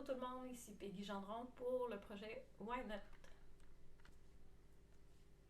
Allô tout le monde, ici Peggy Gendron pour le projet Why Not.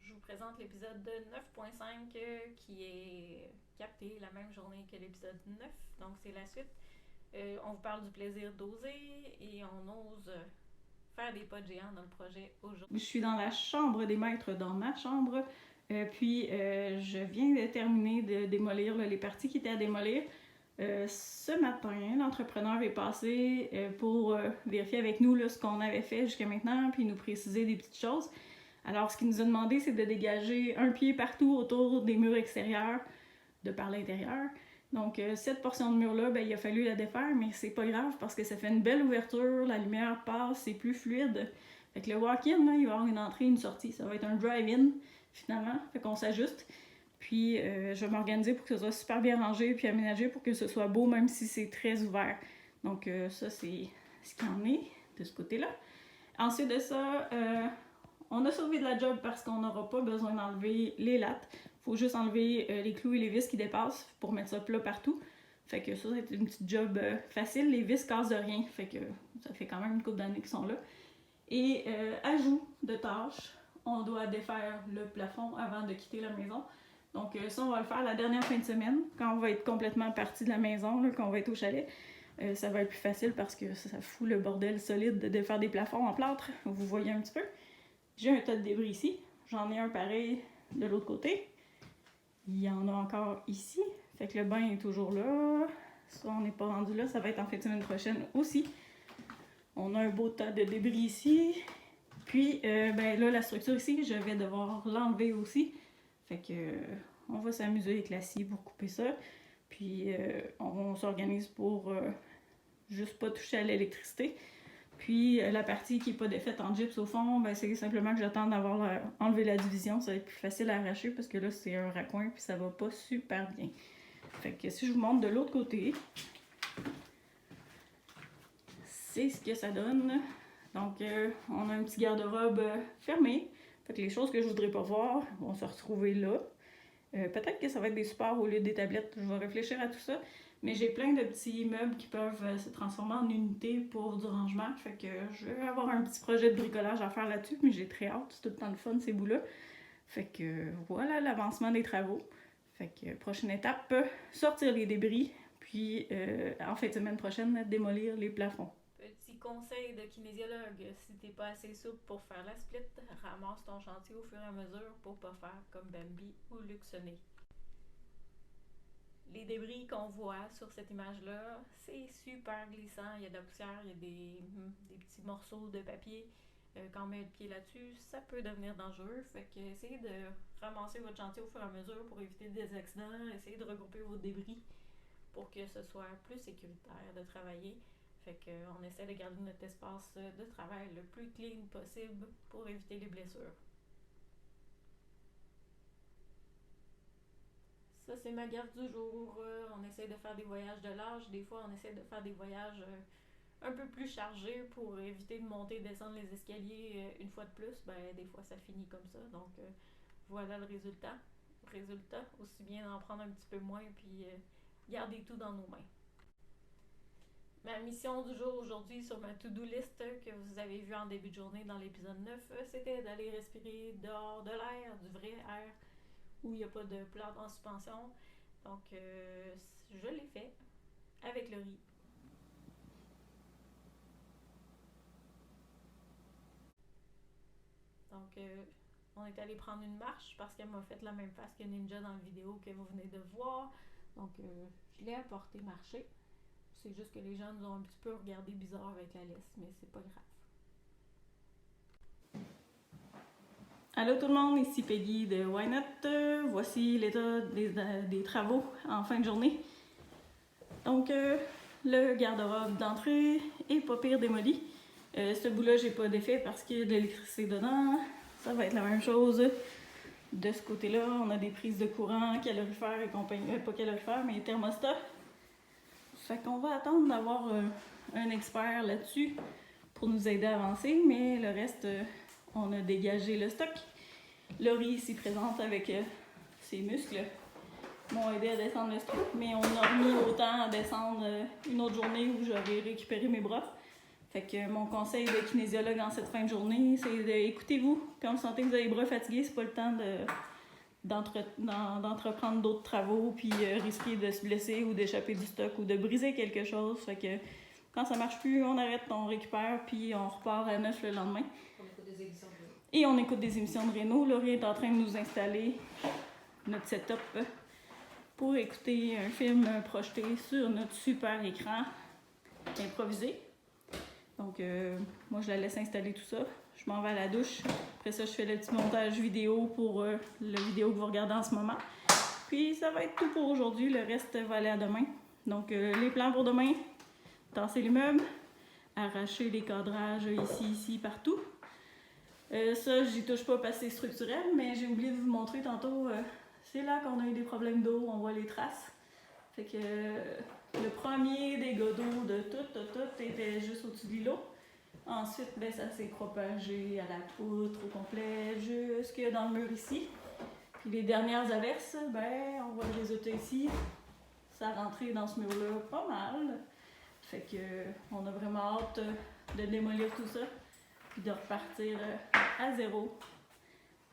Je vous présente l'épisode 9.5 qui est capté la même journée que l'épisode 9, donc c'est la suite. On vous parle du plaisir d'oser et on ose faire des pas de géant dans le projet aujourd'hui. Je suis dans la chambre des maîtres, dans ma chambre, puis je viens de terminer de démolir les parties qui étaient à démolir. Ce matin, l'entrepreneur est passé pour vérifier avec nous là, ce qu'on avait fait jusqu'à maintenant, puis nous préciser des petites choses. Alors, ce qu'il nous a demandé, c'est de dégager un pied partout autour des murs extérieurs, de par l'intérieur. Donc, cette portion de mur-là, il a fallu la défaire, mais c'est pas grave parce que ça fait une belle ouverture, la lumière passe, c'est plus fluide. Fait que le walk-in, là, il va y avoir une entrée et une sortie. Ça va être un drive-in, finalement. Fait qu'on s'ajuste. Puis, je vais m'organiser pour que ce soit super bien rangé puis aménagé pour que ce soit beau, même si c'est très ouvert. Donc, ça, c'est ce qu'il en est de ce côté-là. Ensuite de ça, on a sauvé de la job parce qu'on n'aura pas besoin d'enlever les lattes. Il faut juste enlever les clous et les vis qui dépassent pour mettre ça plat partout. Fait que ça, c'est une petite job facile. Les vis cassent de rien. Fait que ça fait quand même une couple d'années qu'ils sont là. Et ajout de tâches, on doit défaire le plafond avant de quitter la maison. Donc ça, on va le faire la dernière fin de semaine, quand on va être complètement parti de la maison, là, quand on va être au chalet. Ça va être plus facile parce que ça fout le bordel solide de faire des plafonds en plâtre. Vous voyez un petit peu. J'ai un tas de débris ici. J'en ai un pareil de l'autre côté. Il y en a encore ici. Fait que le bain est toujours là. Ça, on n'est pas rendu là. Ça va être en fin de semaine prochaine aussi. On a un beau tas de débris ici. Puis, là, la structure ici, je vais devoir l'enlever aussi. Fait que on va s'amuser avec la scie pour couper ça. Puis on s'organise pour juste pas toucher à l'électricité. Puis la partie qui n'est pas défaite en gyps au fond, c'est simplement que j'attends d'avoir enlevé la division. Ça va être plus facile à arracher parce que là c'est un raccoin puis ça va pas super bien. Fait que si je vous montre de l'autre côté, c'est ce que ça donne. Donc on a un petit garde-robe fermé. Fait que les choses que je voudrais pas voir vont se retrouver là. Peut-être que ça va être des supports au lieu des tablettes. Je vais réfléchir à tout ça. Mais j'ai plein de petits meubles qui peuvent se transformer en unités pour du rangement. Fait que je vais avoir un petit projet de bricolage à faire là-dessus. Mais j'ai très hâte. C'est tout le temps le fun, ces bouts-là. Fait que voilà l'avancement des travaux. Fait que prochaine étape, sortir les débris. Puis en fin de semaine prochaine, démolir les plafonds. Petit conseil de kinésiologue, si t'es pas assez souple pour faire la split, ramasse ton chantier au fur et à mesure pour pas faire comme Bambi ou Luxonné. Les débris qu'on voit sur cette image-là, c'est super glissant. Il y a de la poussière, il y a des petits morceaux de papier. Quand on met le pied là-dessus, ça peut devenir dangereux. Fait que essayez de ramasser votre chantier au fur et à mesure pour éviter des accidents. Essayez de regrouper vos débris pour que ce soit plus sécuritaire de travailler. Fait qu'on essaie de garder notre espace de travail le plus clean possible pour éviter les blessures. Ça, c'est ma garde du jour. On essaie de faire des voyages de large. Des fois, on essaie de faire des voyages un peu plus chargés pour éviter de monter et descendre les escaliers une fois de plus. Des fois, ça finit comme ça. Donc, voilà le résultat. Aussi bien d'en prendre un petit peu moins puis garder tout dans nos mains. Ma mission du jour aujourd'hui sur ma to-do list que vous avez vu en début de journée dans l'épisode 9, c'était d'aller respirer dehors de l'air, du vrai air, où il n'y a pas de plantes en suspension. Donc, je l'ai fait avec le riz. Donc, on est allé prendre une marche parce qu'elle m'a fait la même face que Ninja dans la vidéo que vous venez de voir. Donc, je l'ai apporté marcher. C'est juste que les gens nous ont un petit peu regardé bizarre avec la laisse, mais c'est pas grave. Allô tout le monde, ici Peggy de Why Not. Voici l'état des travaux en fin de journée. Donc, le garde-robe d'entrée est pas pire démoli. Ce bout-là, j'ai pas d'effet parce qu'il y a de l'électricité dedans. Ça va être la même chose de ce côté-là. On a des prises de courant, calorifères et compagnie. Pas calorifères, mais thermostat. Fait qu'on va attendre d'avoir un expert là-dessus pour nous aider à avancer, mais le reste, on a dégagé le stock. Laurie s'y présente avec ses muscles. M'ont aidé à descendre le stock, mais on a mis autant à descendre une autre journée où j'aurais récupéré mes bras. Fait que mon conseil de kinésiologue en cette fin de journée, c'est d'écoutez-vous. Quand vous sentez que vous avez les bras fatigués, c'est pas le temps d'entreprendre d'autres travaux puis risquer de se blesser ou d'échapper du stock ou de briser quelque chose. Fait que quand ça marche plus, on arrête, on récupère puis on repart à neuf le lendemain. On écoute des émissions de Renault. Et on écoute des émissions de Renault. Laurie est en train de nous installer notre setup pour écouter un film projeté sur notre super écran improvisé. Donc, moi, je la laisse installer tout ça. Je m'en vais à la douche. Après ça, je fais le petit montage vidéo pour la vidéo que vous regardez en ce moment. Puis, ça va être tout pour aujourd'hui. Le reste va aller à demain. Donc, les plans pour demain, tasser les meubles, arracher les cadrages ici, partout. Ça, j'y touche pas parce que c'est structurel, mais j'ai oublié de vous montrer tantôt. C'est là qu'on a eu des problèmes d'eau, on voit les traces. Fait que le premier dégât d'eau de tout était juste au-dessus de l'îlot. Ensuite, ben, ça s'est propagé à la poutre au complet, jusque dans le mur ici. Puis les dernières averses, ben, on voit le résultat ici. Ça a rentré dans ce mur-là pas mal. Fait que on a vraiment hâte de démolir tout ça, puis de repartir à zéro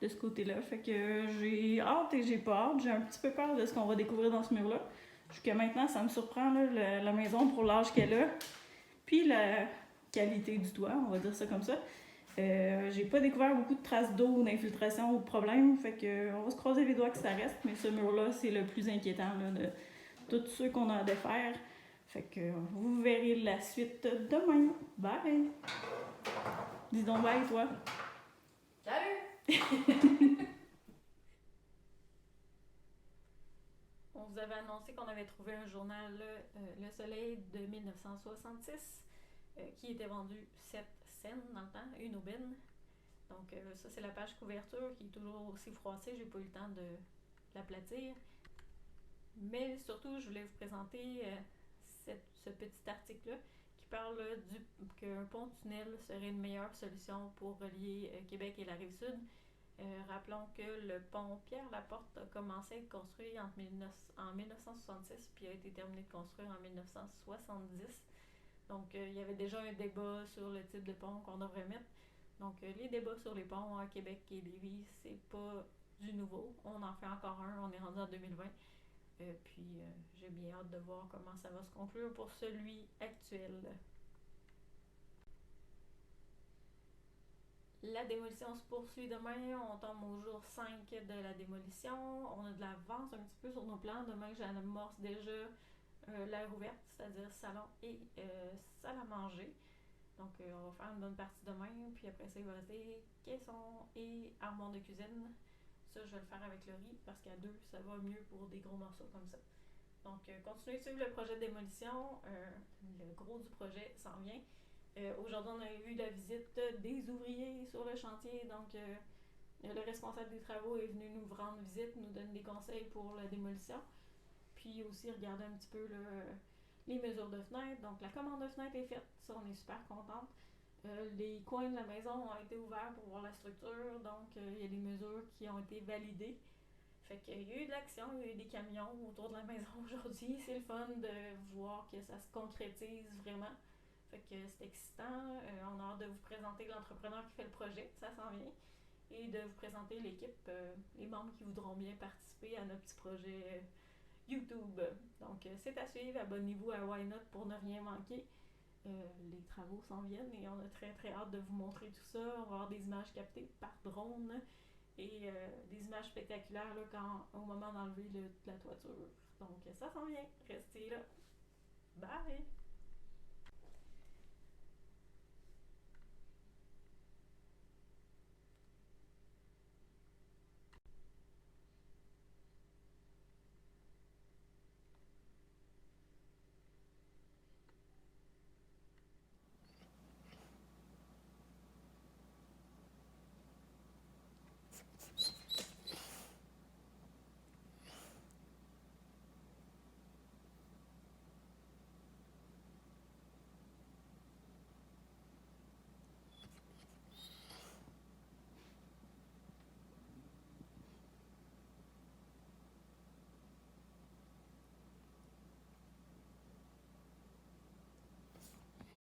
de ce côté-là. Fait que j'ai hâte et j'ai pas hâte. J'ai un petit peu peur de ce qu'on va découvrir dans ce mur-là. Jusqu'à maintenant, ça me surprend, là, la maison pour l'âge qu'elle a. Puis la qualité du toit, on va dire ça comme ça. J'ai pas découvert beaucoup de traces d'eau ou d'infiltration ou de problèmes. Fait que on va se croiser les doigts que ça reste. Mais ce mur-là, c'est le plus inquiétant là, de tous ceux qu'on a à défaire. Fait que vous verrez la suite demain. Bye! Dis donc bye, toi! Salut! On vous avait annoncé qu'on avait trouvé un journal, Le Soleil de 1966, qui était vendu 7 cents dans le temps, une aubine. Donc ça, c'est la page couverture qui est toujours aussi froissée. J'ai pas eu le temps de l'aplatir. Mais surtout, je voulais vous présenter ce petit article-là qui parle qu'un pont-tunnel serait une meilleure solution pour relier Québec et la Rive-Sud. Rappelons que le pont Pierre-Laporte a commencé à être construit en 1966 puis a été terminé de construire en 1970. Donc, il y avait déjà un débat sur le type de pont qu'on devrait mettre. Donc, les débats sur les ponts à Québec et Lévis, c'est pas du nouveau. On en fait encore un, on est rendu en 2020. Puis, j'ai bien hâte de voir comment ça va se conclure pour celui actuel. La démolition se poursuit demain. On tombe au jour 5 de la démolition. On a de l'avance un petit peu sur nos plans. Demain, j'amorce déjà l'air ouverte, c'est-à-dire salon et salle à manger. Donc, on va faire une bonne partie demain. Puis après ça, il va rester caisson et armoire de cuisine. Ça, je vais le faire avec le riz parce qu'à deux, ça va mieux pour des gros morceaux comme ça. Donc, continuez de suivre le projet de démolition. Le gros du projet s'en vient. Aujourd'hui, on a eu la visite des ouvriers sur le chantier. Donc, le responsable des travaux est venu nous rendre visite, nous donner des conseils pour la démolition. Puis aussi regarder un petit peu les mesures de fenêtres. Donc, la commande de fenêtres est faite. Ça, on est super contente. Les coins de la maison ont été ouverts pour voir la structure. Donc, il y a des mesures qui ont été validées. Fait qu'il y a eu de l'action, il y a eu des camions autour de la maison aujourd'hui. C'est le fun de voir que ça se concrétise vraiment. Fait que c'est excitant. On a hâte de vous présenter l'entrepreneur qui fait le projet, ça s'en vient. Et de vous présenter l'équipe, les membres qui voudront bien participer à notre petit projet YouTube. Donc c'est à suivre, abonnez-vous à Why Not pour ne rien manquer. Les travaux s'en viennent et on a très très hâte de vous montrer tout ça. On va avoir des images captées par drone et des images spectaculaires là, au moment d'enlever la toiture. Donc ça s'en vient, restez là. Bye!